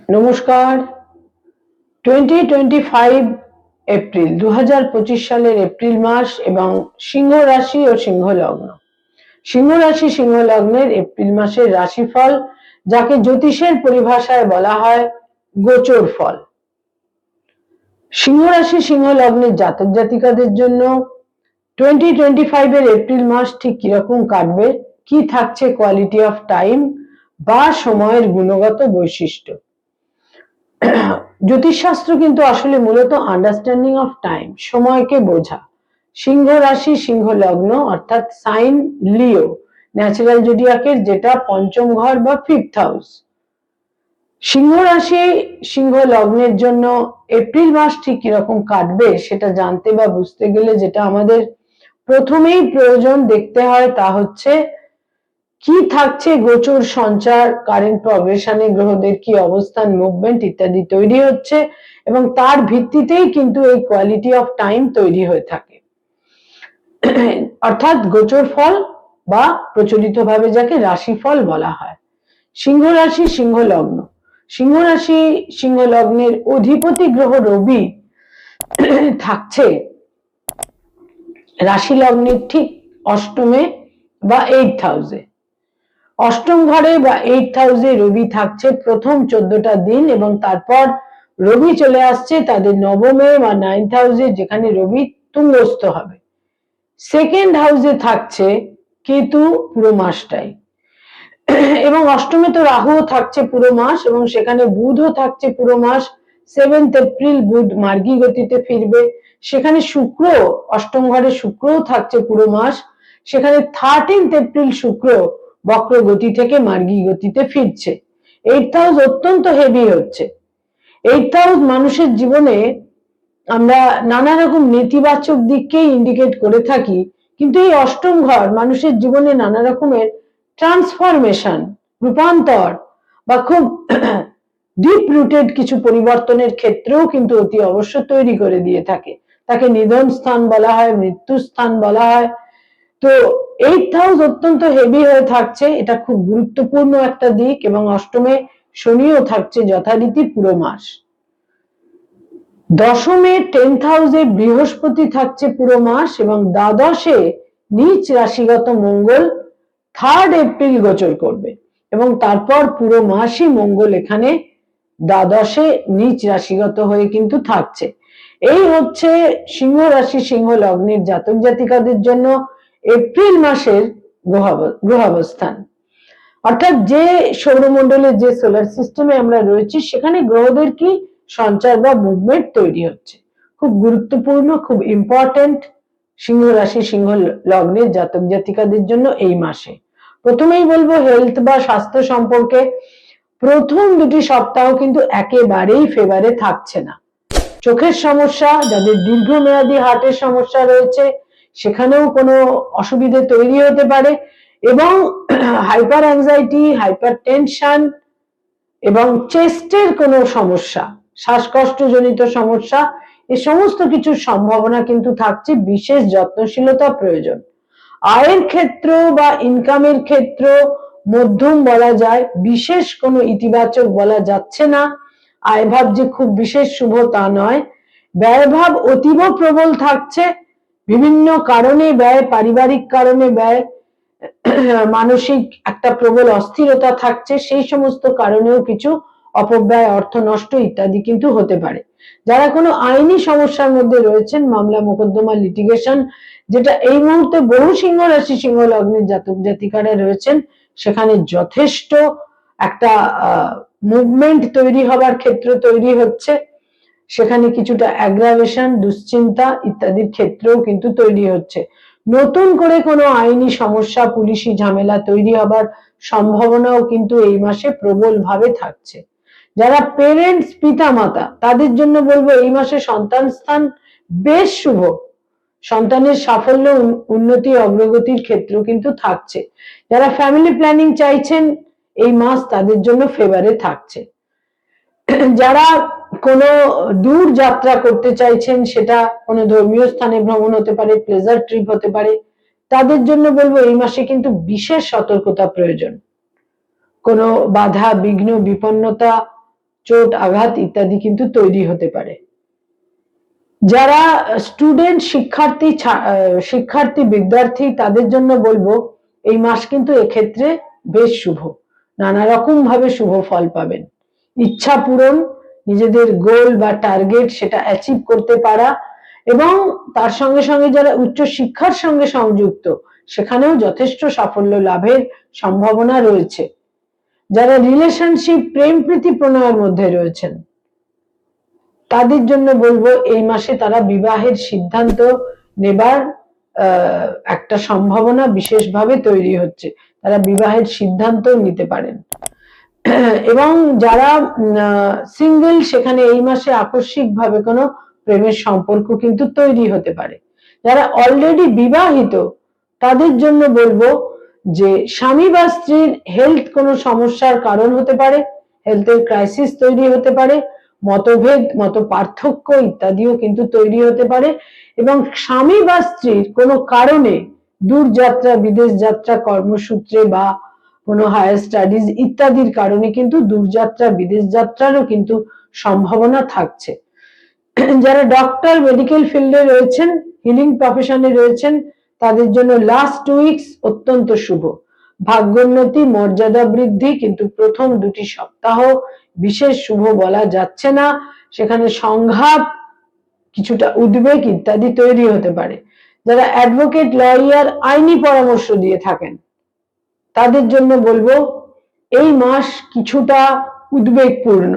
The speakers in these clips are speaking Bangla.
নমস্কার। 2025 এপ্রিল 2025 সালের এপ্রিল মাস এবং সিংহ রাশি ও সিংহ লগ্ন। সিংহ রাশি সিংহ লগ্নের এপ্রিল মাসের রাশিফল, যাকে জ্যোতিষের পরিভাষায় বলা হয় গোচর ফল। সিংহ রাশি সিংহ লগ্নের জাতক জাতিকাদের জন্য 2025 এর এপ্রিল মাস ঠিক কিরকম কাটবে, কি থাকছে কোয়ালিটি অফ টাইম বা সময়ের গুণগত বৈশিষ্ট্য। জ্যোতিষশাস্ত্র কিন্তু আসলে মূলত আন্ডারস্ট্যান্ডিং অফ টাইম, সময়কে বোঝা। সিংহ রাশি সিংহ লগ্ন অর্থাৎ সাইন লিও, ন্যাচারাল জোডিয়াকের যেটা পঞ্চম ঘর বা ফিফথ হাউস। সিংহ রাশি সিংহ লগ্নের জন্য এপ্রিল মাস ঠিক কিরকম কাটবে সেটা জানতে বা বুঝতে গেলে যেটা আমাদের প্রথমেই প্রয়োজন দেখতে হয় তা হচ্ছে কি থাকছে গোচর সঞ্চার, কারেন্ট প্রগ্রেশনে গ্রহদের কি অবস্থান, মুভমেন্ট ইত্যাদি তৈরি হচ্ছে এবং তার ভিত্তিতেই কিন্তু এই কোয়ালিটি অফ টাইম তৈরি হয়ে থাকে। অর্থাৎ গোচর ফল বা প্রচলিতভাবে যাকে রাশিফল বলা হয়। সিংহ রাশি সিংহ লগ্ন, সিংহ রাশি সিংহ লগ্নের অধিপতি গ্রহ রবি থাকছে রাশি লগ্নের ঠিক অষ্টমে বা 8th হাউসে। অষ্টম ঘরে বা 8th হাউসে রবি থাকছে প্রথম 14টা দিন এবং তারপর রবি চলে আসছে তাদের নবমে বা 9th হাউসে, যেখানে রবি তুঙ্গস্থ হবে। সেকেন্ড হাউসে থাকছে কেতু পুরো মাসটাই এবং অষ্টমে তো রাহুও থাকছে পুরো মাস এবং সেখানে বুধও থাকছে পুরো মাস। 7th এপ্রিল বুধ মার্গী গতিতে ফিরবে। সেখানে শুক্র, অষ্টম ঘরে শুক্রও থাকছে পুরো মাস। সেখানে 13th এপ্রিল শুক্র বক্র গতি থেকে মার্গী গতিতে ফিরছে। 8th হাউস অত্যন্ত হেভি হচ্ছে। 8th হাউস মানুষের জীবনে আমরা নানা রকম নেতিবাচক দিককেই ইন্ডিকেট করে থাকি, কিন্তু এই অষ্টম ঘর মানুষের জীবনে নানা রকমের ট্রান্সফরমেশন, রূপান্তর বা খুব ডিপ রুটেড কিছু পরিবর্তনের ক্ষেত্রেও কিন্তু অতি অবশ্য তৈরি করে দিয়ে থাকে। তাকে নিধন স্থান বলা হয়, মৃত্যু স্থান বলা হয়। তো 8th হাউস অত্যন্ত হেভি হয়ে থাকছে, এটা খুব গুরুত্বপূর্ণ একটা দিক। এবং অষ্টমে শনিও থাকছে যথারীতি পুরো মাস। দশমে 10th হাউসে বৃহস্পতি থাকছে পুরো মাস এবং দ্বাদশে নিচ রাশিগত মঙ্গল 3rd এপ্রিল গোচর করবে এবং তারপর পুরো মাসই মঙ্গল এখানে দ্বাদশে নিচ রাশিগত হয়ে কিন্তু থাকছে। এই হচ্ছে সিংহ রাশি সিংহ লগ্নের জাতক জাতিকাদের জন্য এপ্রিল মাসের গ্রহাবস্থান। অর্থাৎ যে সৌরমণ্ডলের যে সোলার সিস্টেমে আমরা রয়েছি সেখানে গ্রহদের কি সঞ্চার বা মুভমেন্ট তৈরি হচ্ছে, খুব গুরুত্বপূর্ণ, খুব ইম্পর্টেন্ট সিংহ রাশি সিংহ লগ্নের জাতক জাতিকাদের জন্য এই মাসে। প্রথমেই বলবো হেলথ বা স্বাস্থ্য সম্পর্কে। প্রথম দুটি সপ্তাহ কিন্তু একেবারেই ফেভারে থাকছে না। চোখের সমস্যা, যাদের দীর্ঘমেয়াদী হার্টের সমস্যা রয়েছে সেখানেও কোনো অসুবিধে তৈরি হতে পারে এবং হাইপার অ্যাংজাইটি, হাইপার টেনশন এবং চেস্টের কোনো সমস্যা, শ্বাসকষ্ট জনিত সমস্যা, এই সমস্ত কিছুর সম্ভাবনা কিন্তু থাকছে। বিশেষ যত্নশীলতা প্রয়োজন। আয়ের ক্ষেত্র বা ইনকামের ক্ষেত্র মধ্যম বলা যায়, বিশেষ কোনো ইতিবাচক বলা যাচ্ছে না। আয়ভাব যে খুব বিশেষ শুভ তা নয়। ব্যয়ভাব অতীব প্রবল থাকছে, বিভিন্ন কারণে ব্যয়, পারিবারিক কারণে ব্যয়, মানসিক একটা প্রবল অস্থিরতা থাকছে, সেই সমস্ত কারণেও কিছু অপব্যয়, অর্থ নষ্ট ইত্যাদি কিন্তু হতে পারে। যারা কোনো আইনি সমস্যার মধ্যে রয়েছেন, মামলা মোকদ্দমা লিটিগেশন, যেটা এই মুহূর্তে বহু সিংহ রাশি সিংহ লগ্নের জাতক জাতিকারা রয়েছেন, সেখানে যথেষ্ট একটা মুভমেন্ট তৈরি হবার ক্ষেত্র তৈরি হচ্ছে। সেখানে কিছুটা অ্যাগ্রাভেশন, দুশ্চিন্তা ইত্যাদির ক্ষেত্রেও কিন্তু তৈরি হচ্ছে। নতুন করে কোনো আইনি সমস্যা, পুলিশি ঝামেলা তৈরি হবার সম্ভাবনাও কিন্তু এই মাসে প্রবল ভাবে থাকছে। যারা পেরেন্টস, পিতা মাতা, তাদের জন্য বলবো এই মাসে সন্তান স্থান বেশ শুভ। সন্তানের সাফল্য, উন্নতি, অগ্রগতির ক্ষেত্র কিন্তু থাকছে। যারা ফ্যামিলি প্ল্যানিং চাইছেন এই মাস তাদের জন্য ফেভারে থাকছে। যারা কোনো দূর যাত্রা করতে চাইছেন, সেটা কোনো ধর্মীয় স্থানে ভ্রমণ হতে পারে, প্লেজার ট্রিপ হতে পারে, তাদের জন্য বলবো এই মাসে কিন্তু বিশেষ সতর্কতা প্রয়োজন। কোনো বাধা, বিঘ্ন, বিপন্নতা, চোট আঘাত ইত্যাদি কিন্তু তৈরি হতে পারে। যারা স্টুডেন্ট শিক্ষার্থী বিদ্যার্থী তাদের জন্য বলবো এই মাস কিন্তু এক্ষেত্রে বেশ শুভ, নানা রকম ভাবে শুভ ফল পাবেন। ইচ্ছা পূরণ, নিজেদের গোল বা টার্গেট সেটা অ্যাচিভ করতে পারা, এবং তার সঙ্গে সঙ্গে যারা উচ্চ শিক্ষার সঙ্গে সংযুক্ত সেখানেও যথেষ্ট সাফল্য লাভের সম্ভাবনা রয়েছে। যারা রিলেশনশিপ প্রেম প্রীতি প্রণয়ের মধ্যে রয়েছেন তাদের জন্য বলবো এই মাসে তারা বিবাহের সিদ্ধান্ত নেবার একটা সম্ভাবনা বিশেষভাবে তৈরি হচ্ছে, তারা বিবাহের সিদ্ধান্ত নিতে পারেন। এবং যারা সিঙ্গেল সেখানে এই মাসে আকস্মিকভাবে কোনো প্রেমের সম্পর্ক কিন্তু তৈরি হতে পারে। যারা অলরেডি বিবাহিত তাদের জন্য বলবো যে স্বামী বা স্ত্রীর হেলথ কোনো সমস্যার কারণ হতে পারে, হেলথের ক্রাইসিস তৈরি হতে পারে, মতভেদ মত পার্থক্য ইত্যাদিও কিন্তু তৈরি হতে পারে, এবং স্বামী বা স্ত্রীর কোনো কারণে দূরযাত্রা, বিদেশ যাত্রা, কর্মসূত্রে বা কোনো হায়ার স্টাডিজ ইত্যাদির কারণে কিন্তু দূরযাত্রা, বিদেশ যাত্রারও কিন্তু সম্ভাবনা থাকছে। যারা ডক্টর, মেডিকেল ফিল্ডে রয়েছেন, হিলিং প্রফেশনে রয়েছেন তাদের জন্য লাস্ট 2 উইকস অত্যন্ত শুভ। ভাগ্যোন্নতি, মর্যাদা বৃদ্ধি, কিন্তু প্রথম 2টি সপ্তাহ বিশেষ শুভ বলা যাচ্ছে না, সেখানে সংঘাত, কিছুটা উদ্বেগ ইত্যাদি তৈরি হতে পারে। যারা অ্যাডভোকেট, লয়ার, আইনি পরামর্শ দিয়ে থাকেন তাদের জন্য বলবো এই মাস কিছুটা উদ্বেগপূর্ণ,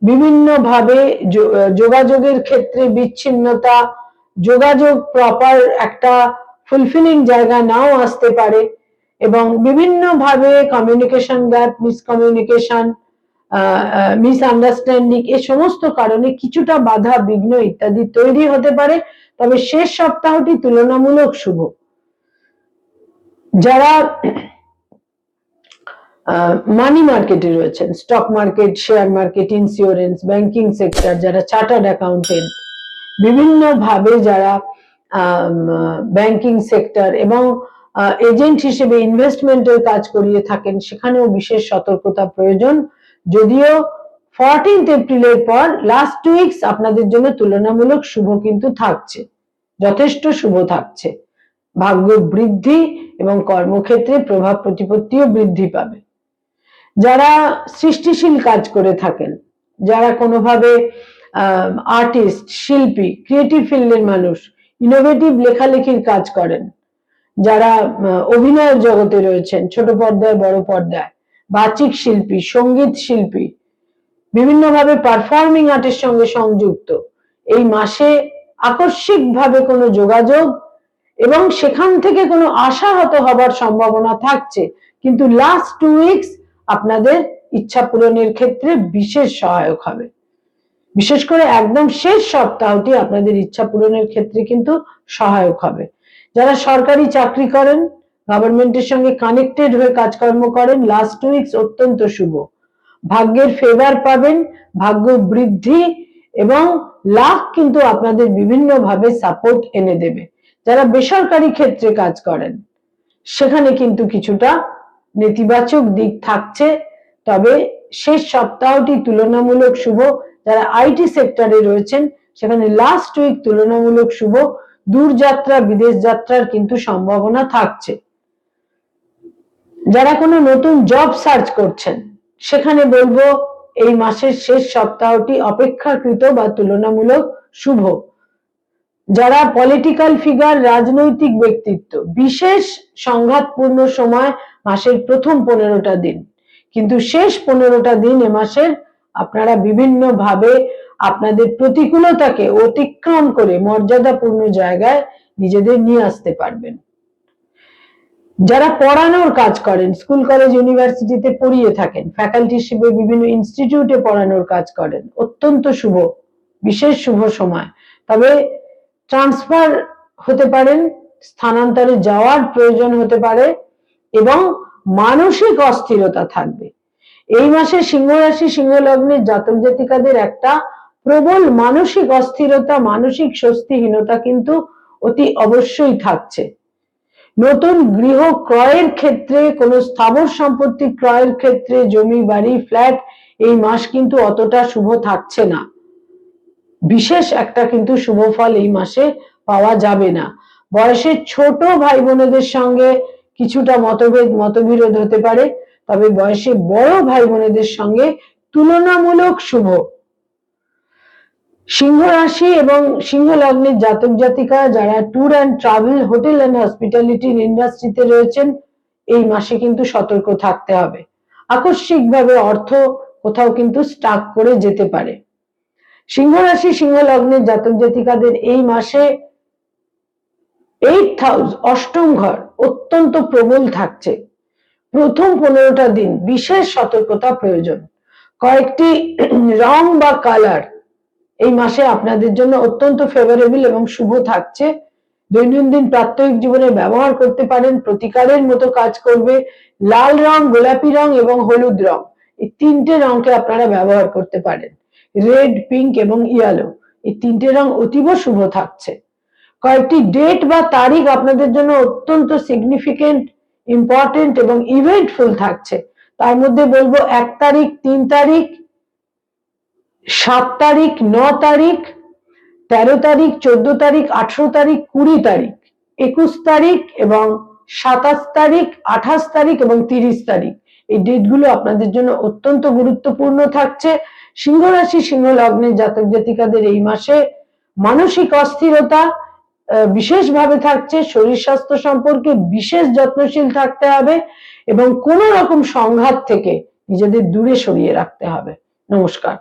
বিভিন্ন ভাবে যোগাযোগের ক্ষেত্রে বিচ্ছিন্নতা, যোগাযোগ প্রপার একটা ফুলফিলিং জায়গা নাও আসতে পারে, এবং বিভিন্ন ভাবে কমিউনিকেশন গ্যাপ, মিসকমিউনিকেশন, মিসআন্ডারস্ট্যান্ডিং এ সমস্ত কারণে কিছুটা বাধা বিঘ্ন ইত্যাদি তৈরি হতে পারে। তবে শেষ সপ্তাহটি তুলনামূলক শুভ। যারা মানি মার্কেটে রয়েছেন, stock market, share market, insurance, banking sector, যারা চার্টার্ড অ্যাকাউন্টেন্ট, বিভিন্ন ভাবে যারা ব্যাংকিং সেক্টর এবং এজেন্ট হিসেবে ইনভেস্টমেন্টের কাজ করিয়ে থাকেন সেখানেও বিশেষ সতর্কতা প্রয়োজন। যদিও 14 এপ্রিলের পর লাস্ট 2 উইকস আপনাদের জন্য তুলনামূলক শুভ কিন্তু থাকছে, যথেষ্ট শুভ থাকছে। ভাগ্য বৃদ্ধি এবং কর্মক্ষেত্রে প্রভাব প্রতিপত্তিও বৃদ্ধি পাবে। যারা সৃষ্টিশীল কাজ করে থাকেন, যারা কোনোভাবে আর্টিস্ট, শিল্পী, ক্রিয়েটিভ ফিল্ডের মানুষ, ইনোভেটিভ লেখালেখির কাজ করেন, যারা অভিনয়ের জগতে রয়েছেন, ছোট পর্দায় বড় পর্দায়, বাচিক শিল্পী, সঙ্গীত শিল্পী, বিভিন্নভাবে পারফর্মিং আর্টের সঙ্গে সংযুক্ত, এই মাসে আকস্মিকভাবে কোনো যোগাযোগ এবং সেখান থেকে কোনো আশাহত হবার সম্ভাবনা থাকছে, কিন্তু লাস্ট 2 উইকস আপনাদের ইচ্ছা পূরণের ক্ষেত্রে বিশেষ সহায়ক হবে। বিশেষ করে একদম শেষ সপ্তাহটি আপনাদের ইচ্ছা পূরণের ক্ষেত্রে কিন্তু সহায়ক হবে। যারা সরকারি চাকরি করেন, গভর্নমেন্টের সঙ্গে কানেক্টেড হয়ে কাজকর্ম করেন, লাস্ট 2 উইকস অত্যন্ত শুভ। ভাগ্যের ফেভার পাবেন, ভাগ্য বৃদ্ধি এবং লাভ কিন্তু আপনাদের বিভিন্ন ভাবে সাপোর্ট এনে দেবে। যারা বেসরকারি ক্ষেত্রে কাজ করেন সেখানে কিন্তু কিছুটা নেতিবাচক দিক থাকছে, তবে শেষ সপ্তাহটি তুলনামূলক শুভ। যারা আইটি সেক্টরে রয়েছেন সেখানে লাস্ট উইক তুলনামূলক শুভ, দূরযাত্রা, বিদেশ যাত্রার কিন্তু সম্ভাবনা থাকছে। যারা কোনো নতুন জব সার্চ করছেন সেখানে বলবো এই মাসের শেষ সপ্তাহটি অপেক্ষাকৃত বা তুলনামূলক শুভ। যারা পলিটিক্যাল ফিগার, রাজনৈতিক ব্যক্তিত্ব, বিশেষ সংঘাতপূর্ণ সময় মাসের প্রথম 15টা দিন, কিন্তু শেষ 15টা দিন এ মাসের আপনারা বিভিন্ন ভাবে আপনাদের প্রতিকূলতাকে অতিক্রম করে মর্যাদাপূর্ণ জায়গায় নিজেদের নিয়ে আসতে পারবেন। যারা পড়ানোর কাজ করেন, স্কুল কলেজ ইউনিভার্সিটিতে পড়িয়ে থাকেন, ফ্যাকাল্টি হিসেবে বিভিন্ন ইনস্টিটিউটে পড়ানোর কাজ করেন, অত্যন্ত শুভ, বিশেষ শুভ সময়। তবে ট্রান্সফার হতে পারেন, স্থানান্তরে যাওয়ার প্রয়োজন হতে পারে এবং মানসিক অস্থিরতা থাকবে। এই মাসে সিংহ রাশি, সিংহ লগ্নের জাতক জাতিকাদের একটা প্রবল মানসিক অস্থিরতা, মানসিক স্বস্তিহীনতা কিন্তু অতি অবশ্যই থাকছে। নতুন গৃহ ক্রয়ের ক্ষেত্রে, কোনো স্থাবর সম্পত্তি ক্রয়ের ক্ষেত্রে, জমি বাড়ি ফ্ল্যাট এই মাস কিন্তু অতটা শুভ থাকছে না। বিশেষ একটা কিন্তু শুভ ফল এই মাসে পাওয়া যাবে না। বয়সে ছোট ভাই বোনেদের সঙ্গে কিছুটা মতবিরোধ হতে পারে, তবে বয়সে বড় ভাই বোনেদের সঙ্গে তুলনামূলক শুভ। সিংহ রাশি এবং সিংহ লগ্নের জাতক জাতিকা যারা tour and travel, hotel and হসপিটালিটির ইন্ডাস্ট্রিতে রয়েছেন, এই মাসে কিন্তু সতর্ক থাকতে হবে। আকস্মিকভাবে অর্থ কোথাও কিন্তু স্টাক করে যেতে পারে। সিংহ রাশি সিংহ লগ্নের জাতক জাতিকাদের এই মাসে 8th হাউস, অষ্টম ঘর অত্যন্ত প্রবল থাকছে। প্রথম 15টা দিন বিশেষ সতর্কতা প্রয়োজন। কয়েকটি রং বা কালার এই মাসে আপনাদের জন্য অত্যন্ত ফেভারেবল এবং শুভ থাকছে। দৈনন্দিন প্রাত্যহিক জীবনে ব্যবহার করতে পারেন, প্রতিকারের মতো কাজ করবে। লাল রং, গোলাপি রং এবং হলুদ রং, এই তিনটে রংকে আপনারা ব্যবহার করতে পারেন। রেড, পিঙ্ক এবং ইয়েলো, এই তিনটে রং অতীব শুভ থাকছে। কয়েকটি ডেট বা তারিখ আপনাদের জন্য অত্যন্ত সিগনিফিকেন্ট, ইম্পর্টেন্ট এবং ইভেন্টফুল থাকছে। তার মধ্যে বলবো 1 তারিখ, 3 তারিখ, 7 তারিখ, 9 তারিখ, 13 তারিখ, 14 তারিখ, 18 তারিখ, 20 তারিখ, 21 তারিখ এবং 27 তারিখ, 28 তারিখ এবং 30 তারিখ। এই ডেটগুলো আপনাদের জন্য অত্যন্ত গুরুত্বপূর্ণ থাকছে। সিংহ রাশি সিংহ লগ্নের জাতক জাতিকাদের এই মাসে মানসিক অস্থিরতা বিশেষভাবে থাকছে। শরীর স্বাস্থ্য সম্পর্কে বিশেষ যত্নশীল থাকতে হবে এবং কোন রকম সংঘাত থেকে নিজেদের দূরে সরিয়ে রাখতে হবে। নমস্কার।